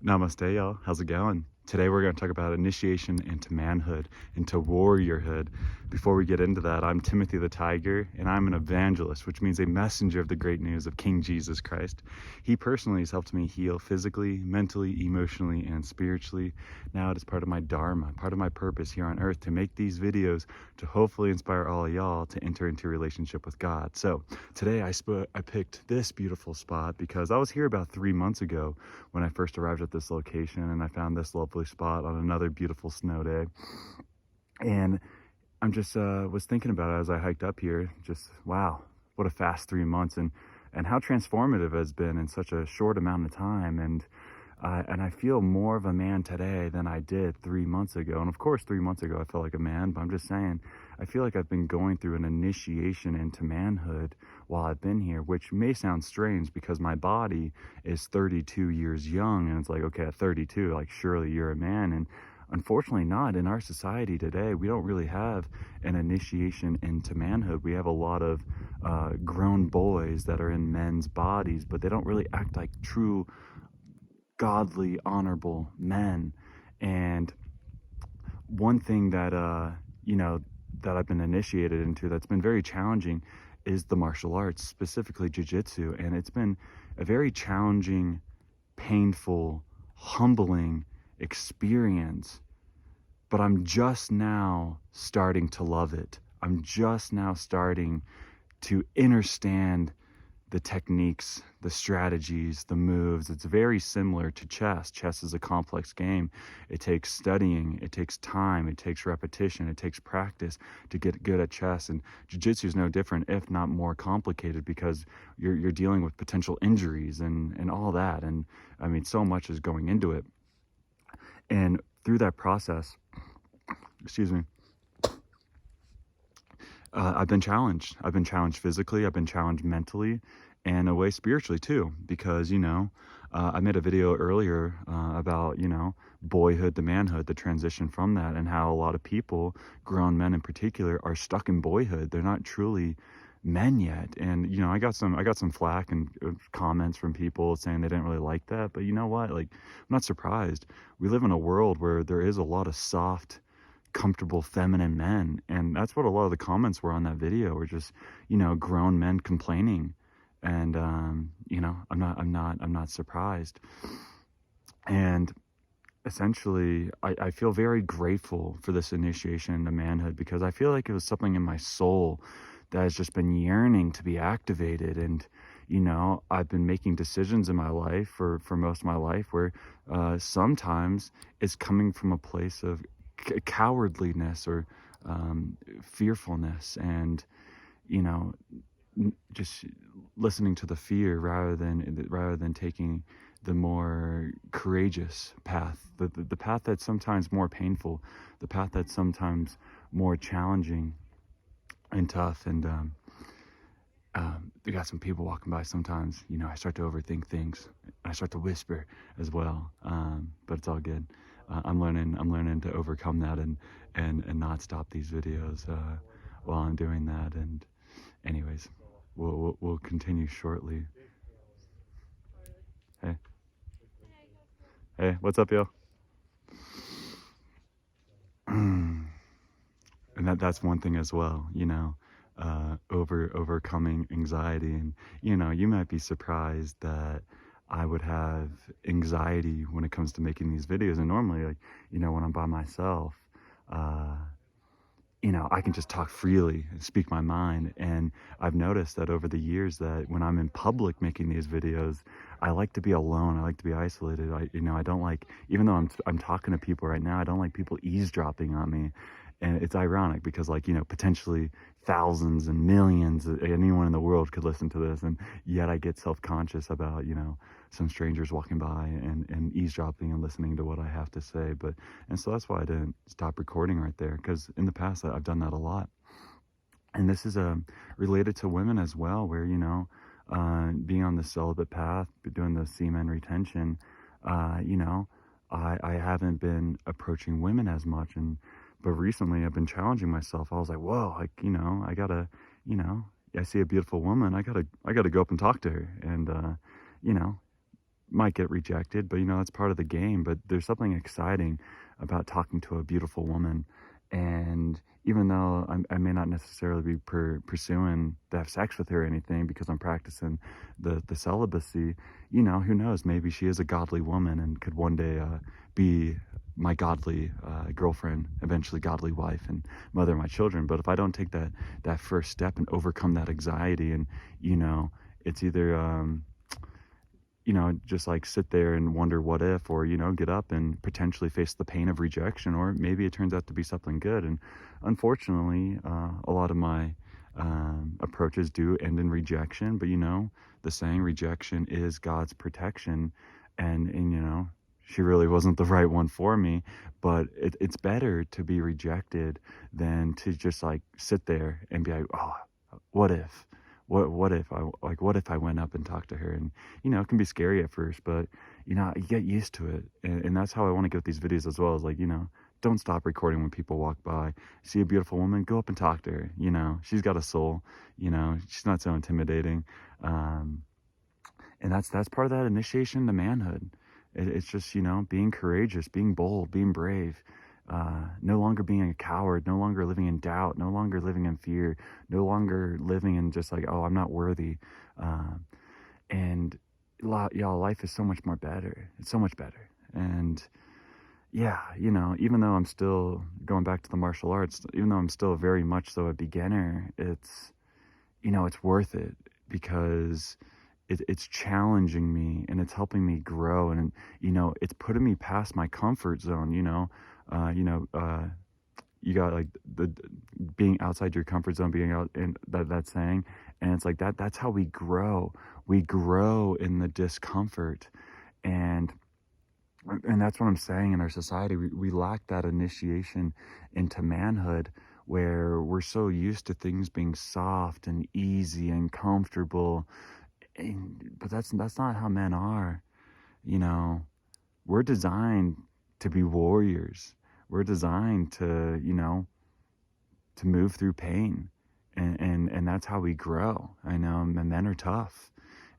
Namaste, y'all. How's it going? Today we're going to talk about initiation into manhood, into warriorhood. Before we get into that, I'm Timothy the Tiger, and I'm an evangelist, which means a messenger of the great news of King Jesus Christ. He personally has helped me heal physically, mentally, emotionally, and spiritually. Now it is part of my dharma, part of my purpose here on earth to make these videos to hopefully inspire all of y'all to enter into a relationship with God. So today I picked this beautiful spot because I was here about 3 months ago when I first arrived at this location, and I found this lovely spot on another beautiful snow day. And I'm just was thinking about it as I hiked up here. Just wow, what a fast 3 months, and how transformative it has been in such a short amount of time. And I feel more of a man today than I did 3 months ago. And of course, 3 months ago I felt like a man, but I'm just saying, I feel like I've been going through an initiation into manhood while I've been here, which may sound strange because my body is 32 years young. And it's like, okay, at 32, like, surely you're a man. And unfortunately not. In our society today, we don't really have an initiation into manhood. We have a lot of grown boys that are in men's bodies, but they don't really act like true godly, honorable men. And one thing that that I've been initiated into that's been very challenging is the martial arts, specifically jiu-jitsu. And it's been a very challenging, painful, humbling experience, but I'm just now starting to love it. I'm just now starting to understand the techniques, the strategies, the moves. It's very similar to chess. Chess is a complex game. It takes studying, it takes time, it takes repetition, it takes practice to get good at chess. And jiu-jitsu is no different, if not more complicated, because you're dealing with potential injuries and all that. And I mean, so much is going into it. And through that process, excuse me, I've been challenged. I've been challenged physically. I've been challenged mentally, and in a way spiritually too. Because I made a video earlier about boyhood to manhood, the transition from that, and how a lot of people, grown men in particular, are stuck in boyhood. They're not truly men yet. And I got some flack and comments from people saying they didn't really like that. But you know what? Like, I'm not surprised. We live in a world where there is a lot of soft, comfortable, feminine men, and that's what a lot of the comments were on that video, were just grown men complaining. And I'm not surprised. And essentially, I feel very grateful for this initiation into manhood, because I feel like it was something in my soul that has just been yearning to be activated. And I've been making decisions in my life for most of my life where sometimes it's coming from a place of cowardliness or fearfulness, and just listening to the fear rather than taking the more courageous path, the path that's sometimes more painful, the path that's sometimes more challenging and tough. And we got some people walking by sometimes, I start to overthink things. I start to whisper as well, but it's all good. I'm learning to overcome that and not stop these videos while I'm doing that. And anyways, we'll continue shortly. Hey, what's up, yo? And that's one thing as well, overcoming anxiety. And you might be surprised that I would have anxiety when it comes to making these videos. And normally, like, when I'm by myself, I can just talk freely and speak my mind. And I've noticed that over the years that when I'm in public making these videos, I like to be alone. I like to be isolated. I don't like, even though I'm talking to people right now, I don't like people eavesdropping on me. And it's ironic because, like, potentially thousands and millions, anyone in the world could listen to this. And yet I get self-conscious about, some strangers walking by and eavesdropping and listening to what I have to say. And so that's why I didn't stop recording right there, because in the past I've done that a lot. And this is related to women as well, where, being on the celibate path, doing the semen retention, I haven't been approaching women as much. But recently I've been challenging myself. I was like, whoa, like, I gotta, I see a beautiful woman. I gotta go up and talk to her. And, might get rejected, but that's part of the game. But there's something exciting about talking to a beautiful woman. And even though I may not necessarily be pursuing to have sex with her or anything because I'm practicing the celibacy, who knows? Maybe she is a godly woman and could one day be my godly girlfriend, eventually godly wife and mother of my children. But if I don't take that first step and overcome that anxiety, and it's either just like sit there and wonder what if, or, get up and potentially face the pain of rejection, or maybe it turns out to be something good. And unfortunately, a lot of my approaches do end in rejection, but the saying, rejection is God's protection. And she really wasn't the right one for me, but it's better to be rejected than to just like sit there and be like, oh, what if? What if I went up and talked to her? And it can be scary at first, but you get used to it. And that's how I want to get these videos as well, is like, don't stop recording when people walk by. See a beautiful woman, go up and talk to her. She's got a soul. She's not so intimidating. And that's part of that initiation to manhood. It's just being courageous, being bold, being brave. No longer being a coward, no longer living in doubt, no longer living in fear, no longer living in just like, oh, I'm not worthy. And y'all, life is so much more better. It's so much better. And yeah, even though I'm still going back to the martial arts, even though I'm still very much so a beginner, it's worth it, because it's challenging me and it's helping me grow, and it's putting me past my comfort zone. You got like the being outside your comfort zone, being out in that saying, and it's like that's how we grow. We grow in the discomfort, and that's what I'm saying. In our society, we lack that initiation into manhood, where we're so used to things being soft and easy and comfortable, but that's not how men are. We're designed to be warriors. We're designed to move through pain, and that's how we grow. I know men are tough.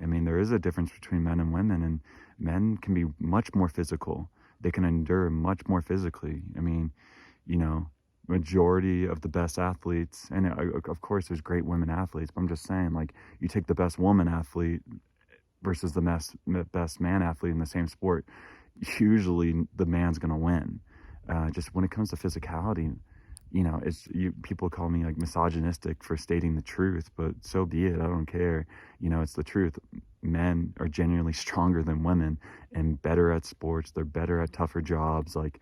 I mean, there is a difference between men and women, and men can be much more physical. They can endure much more physically. I mean, majority of the best athletes, and of course there's great women athletes, but I'm just saying, like, you take the best woman athlete versus the best man athlete in the same sport, usually the man's gonna win. Just when it comes to physicality, people call me like misogynistic for stating the truth, but so be it. I don't care. It's the truth. Men are genuinely stronger than women and better at sports. They're better at tougher jobs, like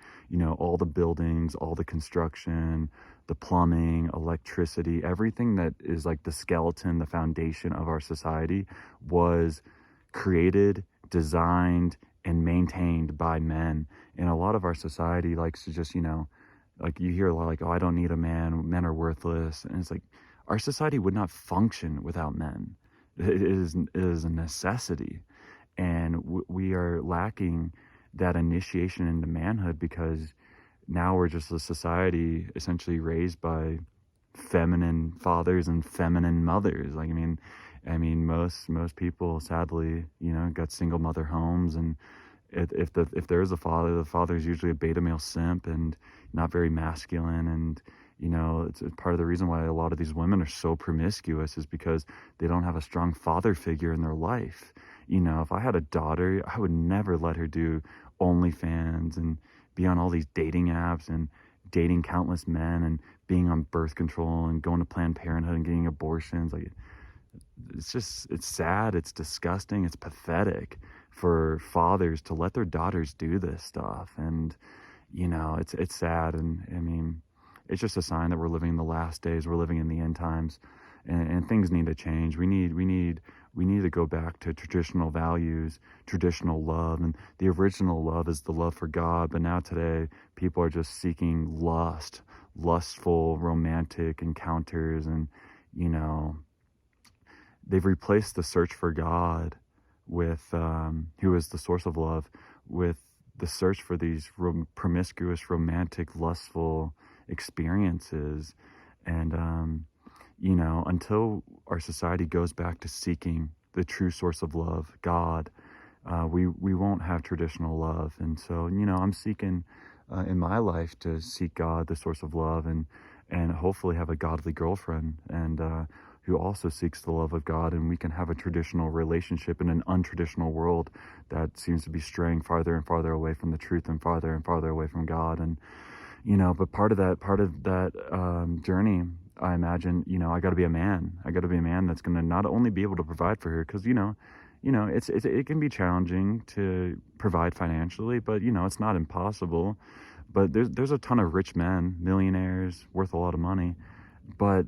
all the buildings, all the construction, the plumbing, electricity, everything that is like the skeleton, the foundation of our society was created, designed, and maintained by men. And a lot of our society likes to just, like, you hear a lot like, oh, I don't need a man, men are worthless. And it's like, our society would not function without men. It is a necessity. And we are lacking that initiation into manhood, because now we're just a society essentially raised by feminine fathers and feminine mothers. Like, I mean, most people, sadly, got single mother homes, and if there is a father, the father is usually a beta male simp and not very masculine. And it's part of the reason why a lot of these women are so promiscuous, is because they don't have a strong father figure in their life. If I had a daughter, I would never let her do OnlyFans and be on all these dating apps and dating countless men and being on birth control and going to Planned Parenthood and getting abortions. Like, it's sad, it's disgusting, it's pathetic for fathers to let their daughters do this stuff. And it's sad. And I mean, it's just a sign that we're living in the last days. We're living in the end times, and things need to change. We need to go back to traditional values, traditional love. And the original love is the love for God, but now today people are just seeking lustful romantic encounters. And they've replaced the search for God, with who is the source of love, with the search for these promiscuous, romantic, lustful experiences. And until our society goes back to seeking the true source of love, God, we won't have traditional love. And so, I'm seeking in my life to seek God, the source of love, and hopefully have a godly girlfriend, and who also seeks the love of God, and we can have a traditional relationship in an untraditional world that seems to be straying farther and farther away from the truth and farther away from God. And but part of that journey, I imagine, I got to be a man. I got to be a man that's going to not only be able to provide for her, because it can be challenging to provide financially, but it's not impossible. But there's a ton of rich men, millionaires, worth a lot of money, but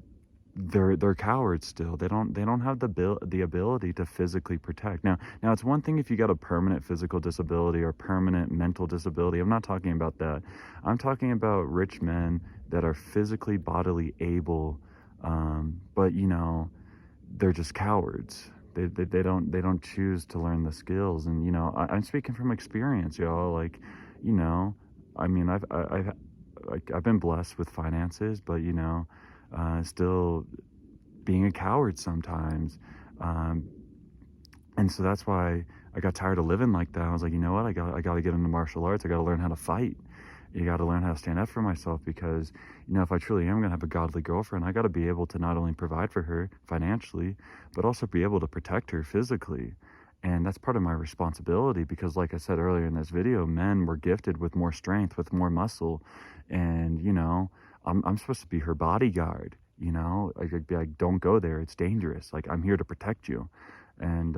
they're cowards still. They don't have the ability to physically protect. Now it's one thing if you got a permanent physical disability or permanent mental disability. I'm not talking about that. I'm talking about rich men that are physically, bodily able, but they're just cowards. They don't choose to learn the skills. And I'm speaking from experience, y'all. Like, I mean, I've been blessed with finances, but still being a coward sometimes. And so that's why I got tired of living like that. I was like, you know what? I got to get into martial arts. I got to learn how to fight. You got to learn how to stand up for myself, because, if I truly am going to have a godly girlfriend, I got to be able to not only provide for her financially, but also be able to protect her physically. And that's part of my responsibility, because like I said earlier in this video, men were gifted with more strength, with more muscle. And, I'm supposed to be her bodyguard, I could be like, don't go there. It's dangerous. Like, I'm here to protect you. And,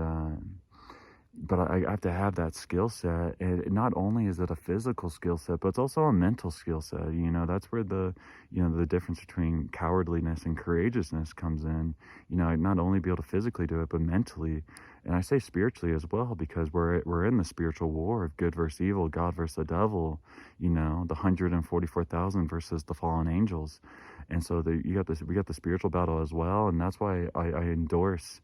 but I have to have that skill set. And not only is it a physical skill set, but it's also a mental skill set. That's where the difference between cowardliness and courageousness comes in. I'd not only be able to physically do it, but mentally. And I say spiritually as well, because we're in the spiritual war of good versus evil, God versus the devil, the 144,000 versus the fallen angels. And so we got the spiritual battle as well. And that's why I endorse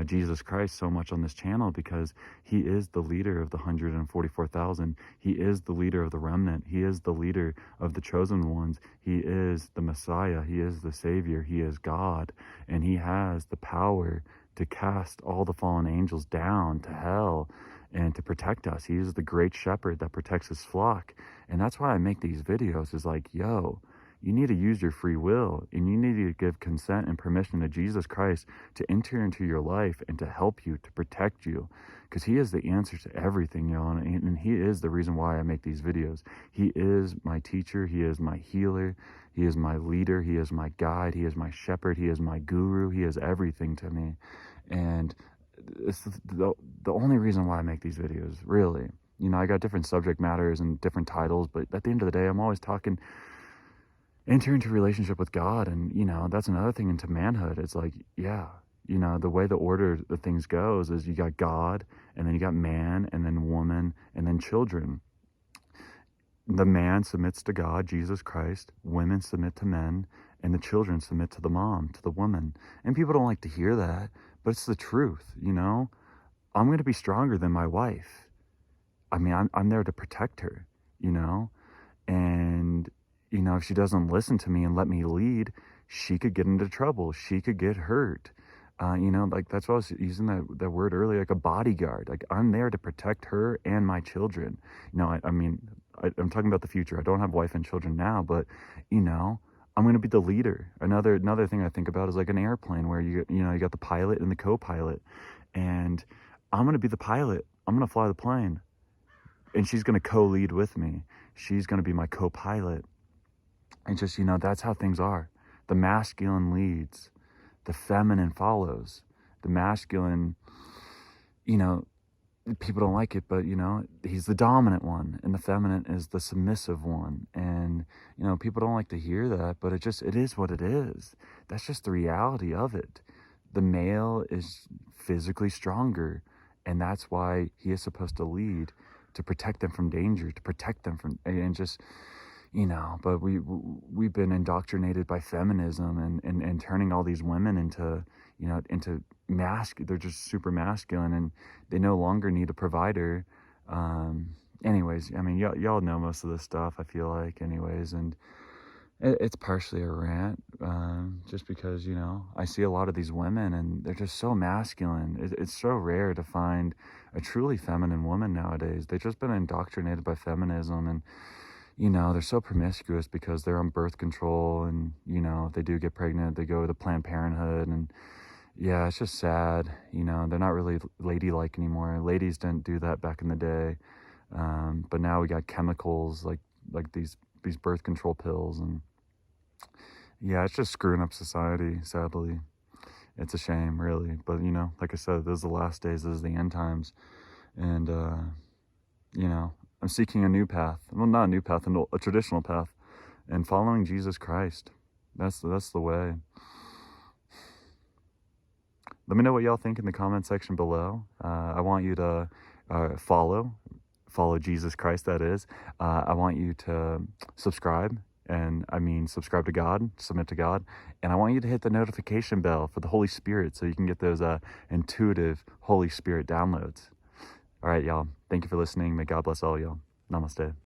Jesus Christ so much on this channel, because he is the leader of the 144,000. He is the leader of the remnant. He is the leader of the chosen ones. He is the Messiah. He is the Savior. He is God, and he has the power to cast all the fallen angels down to hell and to protect us. He is the great shepherd that protects his flock. And that's why I make these videos, is like, yo, you need to use your free will, and you need to give consent and permission to Jesus Christ to enter into your life and to help you, to protect you, because he is the answer to everything, y'all. And he is the reason why I make these videos. He is my teacher. He is my healer. He is my leader. He is my guide. He is my shepherd. He is my guru. He is everything to me. And it's the only reason why I make these videos, really. I got different subject matters and different titles, but at the end of the day, I'm always talking enter into relationship with God. And, that's another thing into manhood. It's like, yeah, the way the order of things goes is you got God, and then you got man, and then woman, and then children. The man submits to God, Jesus Christ, women submit to men, and the children submit to the mom, to the woman. And people don't like to hear that, but it's the truth, I'm going to be stronger than my wife. I mean, I'm there to protect her, and if she doesn't listen to me and let me lead, she could get into trouble. She could get hurt. Like, that's why I was using that word earlier, like a bodyguard. Like, I'm there to protect her and my children. I'm talking about the future. I don't have wife and children now, but, I'm going to be the leader. Another thing I think about is like an airplane where you got the pilot and the co-pilot, and I'm going to be the pilot. I'm going to fly the plane, and she's going to co-lead with me. She's going to be my co-pilot. And just, that's how things are. The masculine leads, the feminine follows. The masculine, people don't like it, but, he's the dominant one, and the feminine is the submissive one. And, people don't like to hear that, but it is what it is. That's just the reality of it. The male is physically stronger, and that's why he is supposed to lead, to protect them from danger, to protect them from, and just, but we've been indoctrinated by feminism and turning all these women into they're just super masculine, and they no longer need a provider. Anyways, I mean, y'all know most of this stuff, I feel like, anyways. And It's partially a rant, just because, I see a lot of these women and they're just so masculine. It's so rare to find a truly feminine woman nowadays. They've just been indoctrinated by feminism, and, they're so promiscuous because they're on birth control, and, if they do get pregnant, they go to Planned Parenthood, and yeah, it's just sad. They're not really ladylike anymore. Ladies didn't do that back in the day. But now we got chemicals like these birth control pills, and yeah, it's just screwing up society, sadly. It's a shame, really. But, like I said, this is the last days, this is the end times. And, I'm seeking a new path. Well, not a new path, a traditional path. And following Jesus Christ. That's the way. Let me know what y'all think in the comment section below. I want you to follow Jesus Christ, that is. I want you to subscribe. And I mean, subscribe to God, submit to God. And I want you to hit the notification bell for the Holy Spirit so you can get those intuitive Holy Spirit downloads. All right, y'all. Thank you for listening. May God bless all y'all. Namaste.